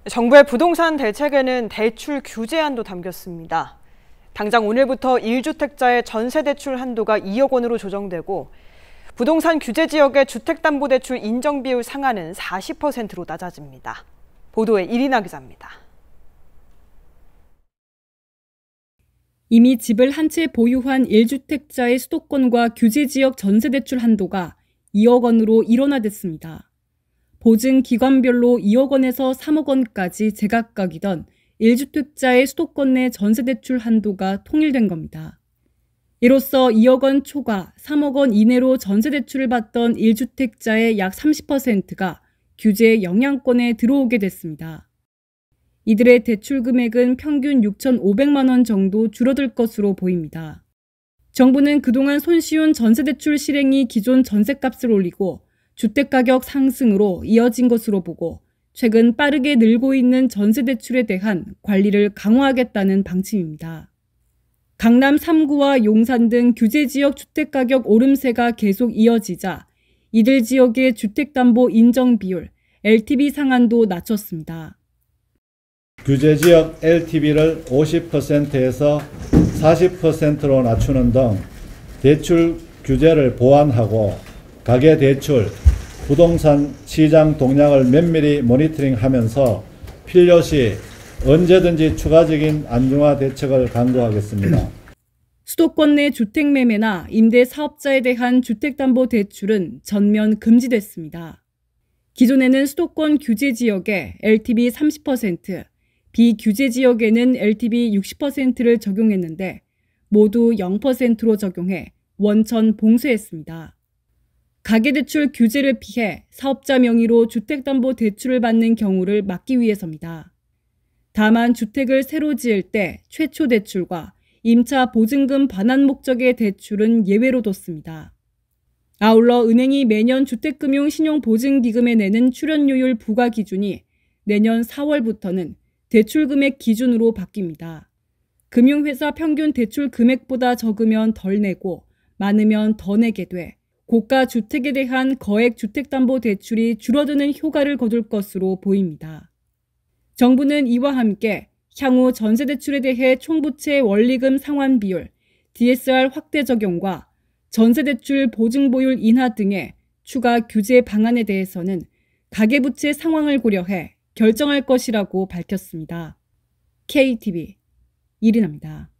정부의 부동산 대책에는 대출 규제 안도 담겼습니다. 당장 오늘부터 1주택자의 전세대출 한도가 2억 원으로 조정되고 부동산 규제 지역의 주택담보대출 인정비율 상한은 40%로 낮아집니다. 보도에 이리나 기자입니다. 이미 집을 한 채 보유한 1주택자의 수도권과 규제지역 전세대출 한도가 2억 원으로 일원화됐습니다. 보증기관별로 2억 원에서 3억 원까지 제각각이던 1주택자의 수도권 내 전세대출 한도가 통일된 겁니다. 이로써 2억 원 초과 3억 원 이내로 전세대출을 받던 1주택자의 약 30%가 규제 영향권에 들어오게 됐습니다. 이들의 대출 금액은 평균 6,500만 원 정도 줄어들 것으로 보입니다. 정부는 그동안 손쉬운 전세대출 실행이 기존 전셋값을 올리고 주택가격 상승으로 이어진 것으로 보고 최근 빠르게 늘고 있는 전세대출에 대한 관리를 강화하겠다는 방침입니다. 강남 3구와 용산 등 규제지역 주택가격 오름세가 계속 이어지자 이들 지역의 주택담보 인정비율, LTV 상한도 낮췄습니다. 규제지역 LTV를 50%에서 40%로 낮추는 등 대출 규제를 보완하고 가계대출, 부동산 시장 동향을 면밀히 모니터링하면서 필요시 언제든지 추가적인 안정화 대책을 강구하겠습니다. 수도권 내 주택매매나 임대사업자에 대한 주택담보대출은 전면 금지됐습니다. 기존에는 수도권 규제지역에 LTV 30%, 비규제지역에는 LTV 60%를 적용했는데 모두 0%로 적용해 원천 봉쇄했습니다. 가계대출 규제를 피해 사업자 명의로 주택담보대출을 받는 경우를 막기 위해서입니다. 다만 주택을 새로 지을 때 최초 대출과 임차 보증금 반환 목적의 대출은 예외로 뒀습니다. 아울러 은행이 매년 주택금융신용보증기금에 내는 출연료율 부과 기준이 내년 4월부터는 대출 금액 기준으로 바뀝니다. 금융회사 평균 대출 금액보다 적으면 덜 내고 많으면 더 내게 돼 고가 주택에 대한 거액 주택담보대출이 줄어드는 효과를 거둘 것으로 보입니다. 정부는 이와 함께 향후 전세대출에 대해 총부채 원리금 상환 비율, DSR 확대 적용과 전세대출 보증보율 인하 등의 추가 규제 방안에 대해서는 가계부채 상황을 고려해 결정할 것이라고 밝혔습니다. KTV 이리나입니다.